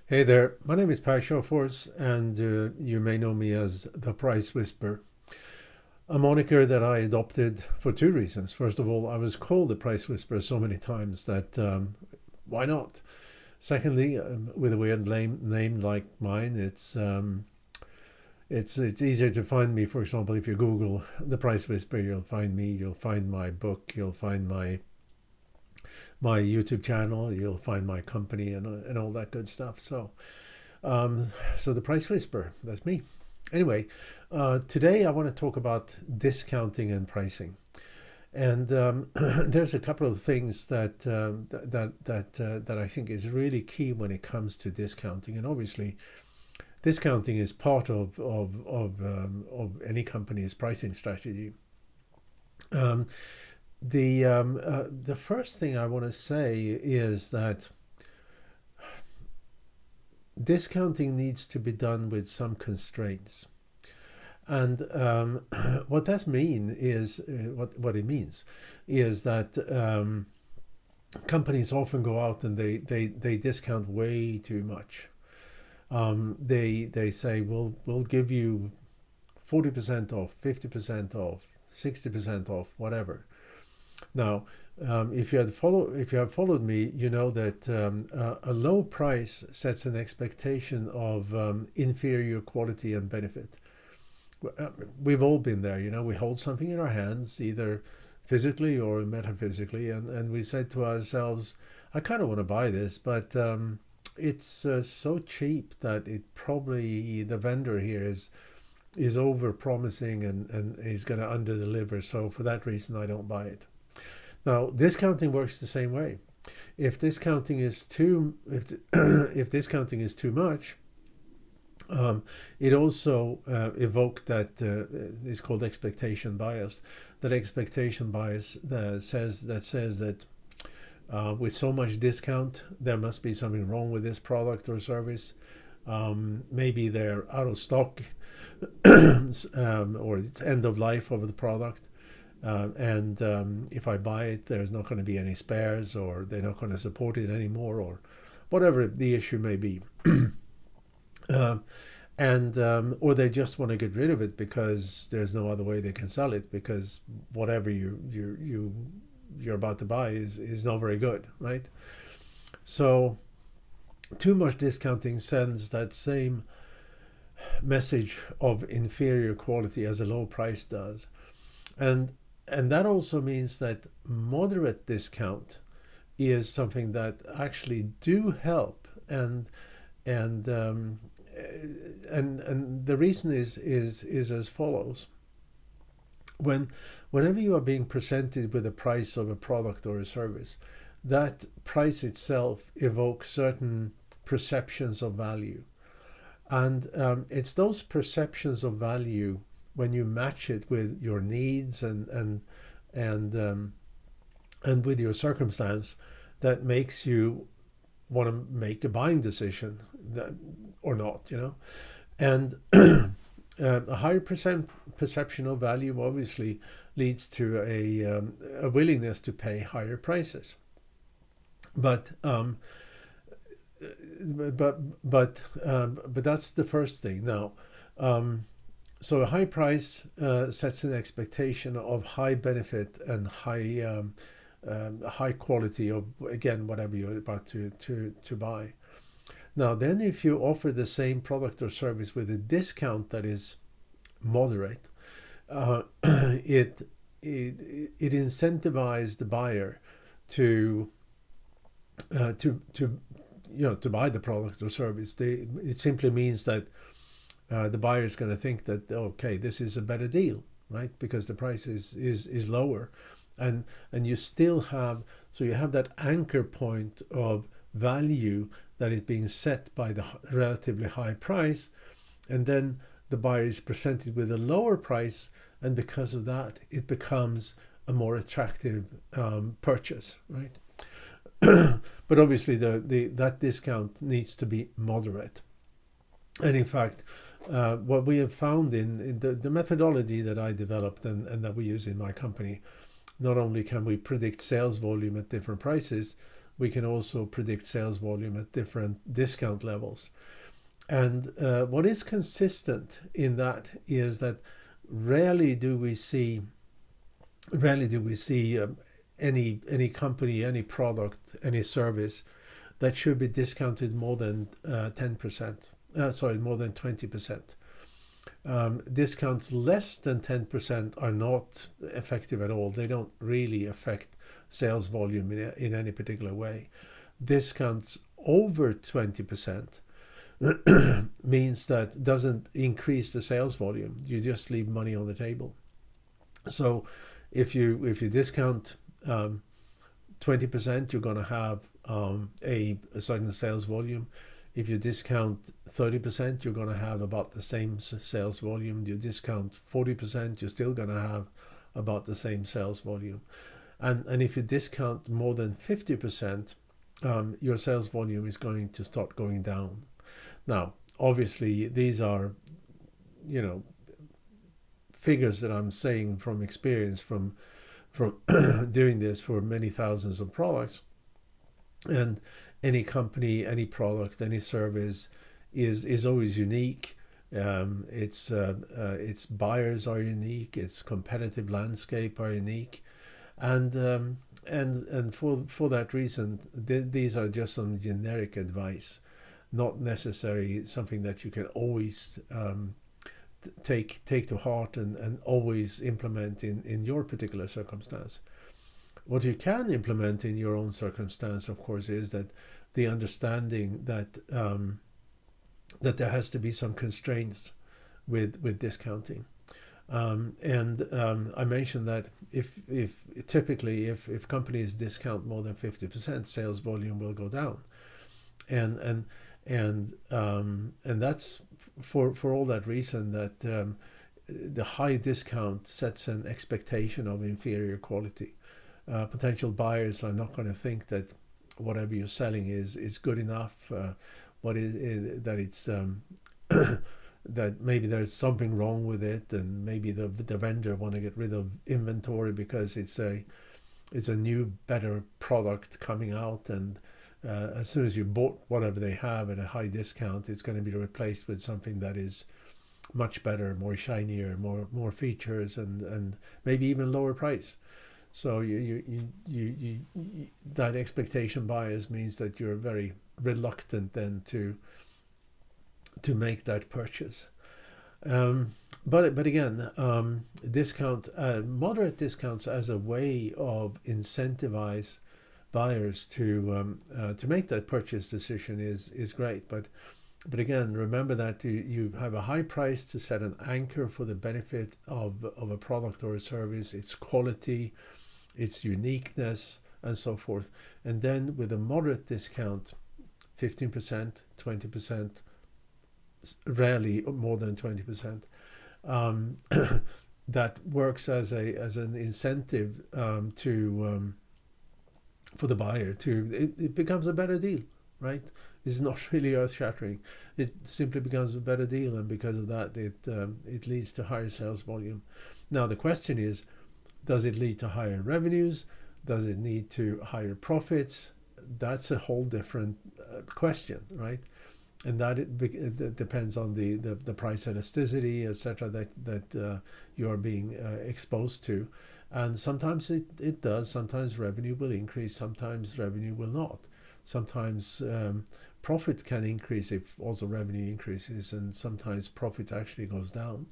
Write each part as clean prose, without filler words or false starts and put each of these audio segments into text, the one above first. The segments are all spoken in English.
Hey there, my name is sjofors, and you may know me as the Price Whisperer, a moniker that I adopted for two reasons. First of all, I was called the Price Whisperer so many times that why not? Secondly, with a weird name like mine, it's easier to find me. For example, if you Google the Price Whisperer, you'll find me. You'll find my book. You'll find my YouTube channel. You'll find my company and all that good stuff. So the Price Whisperer, that's me. Anyway, today I want to talk about discounting and pricing, and there's a couple of things that I think is really key when it comes to discounting, and obviously discounting is part of any company's pricing strategy. Um, the first thing I want to say is that discounting needs to be done with some constraints. And what that mean is what it means is that companies often go out and they discount way too much. They say we'll give you 40% off, 50% off, 60% off, whatever. Now, if you have followed me, you know that a low price sets an expectation of inferior quality and benefit. We've all been there, you know. We hold something in our hands, either physically or metaphysically, and we said to ourselves, "I kind of want to buy this, but it's so cheap that it probably the vendor here is over promising and is going to under deliver. So for that reason, I don't buy it." Now, discounting works the same way. If discounting is too if discounting is too much, it also evoked that is called expectation bias. That expectation bias says that with so much discount, there must be something wrong with this product or service. Maybe they're out of stock, or it's end of life of the product. And if I buy it, there's not going to be any spares, or they're not going to support it anymore, or whatever the issue may be. uh, and Or they just want to get rid of it because there's no other way they can sell it, because whatever you're about to buy is not very good, right? So too much discounting sends that same message of inferior quality as a low price does. And that also means that moderate discount is something that actually do help, and and the reason is as follows. Whenever you are being presented with a price of a product or a service, that price itself evokes certain perceptions of value, and it's those perceptions of value, when you match it with your needs and with your circumstance, that makes you want to make a buying decision, or not, you know. And a higher perception of value obviously leads to a willingness to pay higher prices. But but that's the first thing. Now, so a high price sets an expectation of high benefit and high quality of, again, whatever you're about to buy. Now, then, if you offer the same product or service with a discount that is moderate, it incentivizes the buyer to to buy the product or service. It simply means that the buyer is going to think that, okay, this is a better deal, right? Because the price is lower, and you still have, so you have that anchor point of value that is being set by the relatively high price, and then the buyer is presented with a lower price, and because of that, it becomes a more attractive purchase, right? But obviously, that discount needs to be moderate. And in fact, what we have found in the methodology that I developed and that we use in my company, not only can we predict sales volume at different prices, we can also predict sales volume at different discount levels. And what is consistent in that is that rarely do we see any company, any product, any service that should be discounted more than 10%. More than 20%. Discounts less than 10% are not effective at all. They don't really affect sales volume in any particular way. Discounts over 20% means that doesn't increase the sales volume. You just leave money on the table. So if you discount 20%, you're going to have a certain sales volume. If you discount 30%, you're going to have about the same sales volume. You discount 40%, you're still going to have about the same sales volume. And if you discount more than 50%, your sales volume is going to start going down. Now, obviously, these are, figures that I'm saying from experience from doing this for many thousands of products. And any company, any product, any service is always unique. Its buyers are unique. Its competitive landscape are unique, and for that reason, these are just some generic advice, not necessarily something that you can always take to heart and always implement in your particular circumstance. What you can implement in your own circumstance, of course, is that the understanding that that there has to be some constraints with discounting. I mentioned that if typically if companies discount more than 50%, sales volume will go down, and that's for all that reason that the high discount sets an expectation of inferior quality. Potential buyers are not going to think that whatever you're selling is good enough. That it's that maybe there's something wrong with it, and maybe the vendor want to get rid of inventory because it's a new better product coming out, and as soon as you bought whatever they have at a high discount, it's going to be replaced with something that is much better, more shinier, more features, and maybe even lower price. So you that expectation bias means that you're very reluctant then to make that purchase. But again, moderate discounts as a way of incentivize buyers to make that purchase decision is great. But again, remember that you have a high price to set an anchor for the benefit of a product or a service, its quality, its uniqueness, and so forth. And then with a moderate discount, 15%, 20%, rarely more than 20%, that works as an incentive for the buyer it becomes a better deal, right? It's not really earth-shattering. It simply becomes a better deal, and because of that, it leads to higher sales volume. Now the question is, does it lead to higher revenues? Does it lead to higher profits? That's a whole different question, right? And that it depends on the price elasticity, etc., that you are being exposed to. And sometimes it does. Sometimes revenue will increase. Sometimes revenue will not. Sometimes profit can increase if also revenue increases, and sometimes profit actually goes down.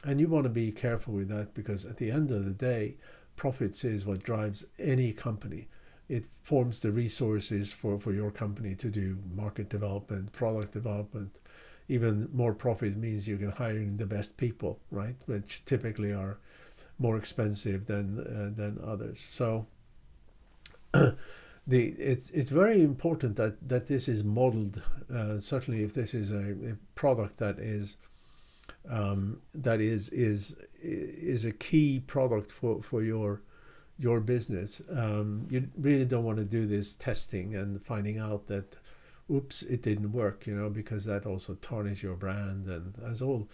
And you want to be careful with that, because at the end of the day, profits is what drives any company. It forms the resources for your company to do market development, product development. Even more profit means you can hire the best people, right? Which typically are more expensive than others. So it's very important that this is modeled. Certainly, if this is a product that is a key product for your business, you really don't want to do this testing and finding out that, oops, it didn't work, because that also tarnishes your brand and has all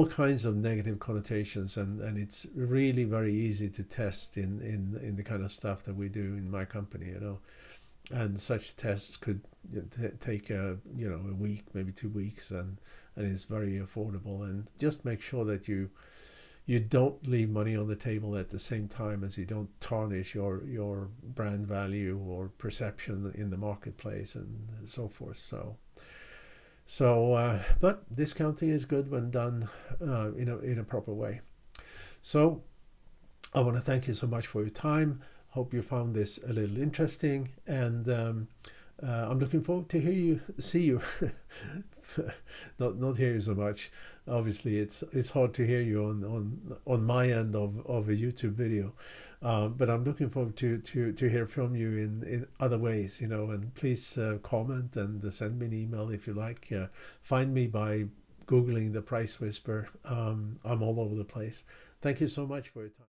kinds of negative connotations, and it's really very easy to test in the kind of stuff that we do in my company. and such tests could take a week, maybe 2 weeks, and it's very affordable. And just make sure that you don't leave money on the table at the same time as you don't tarnish your brand value or perception in the marketplace and so forth. But discounting is good when done in a proper way. So I want to thank you so much for your time. Hope you found this a little interesting, and I'm looking forward to see you. not hear you so much. Obviously, it's hard to hear you on my end of a YouTube video, but I'm looking forward to hear from you in other ways. And please comment and send me an email if you like. Find me by Googling The Price Whisper. I'm all over the place. Thank you so much for your time.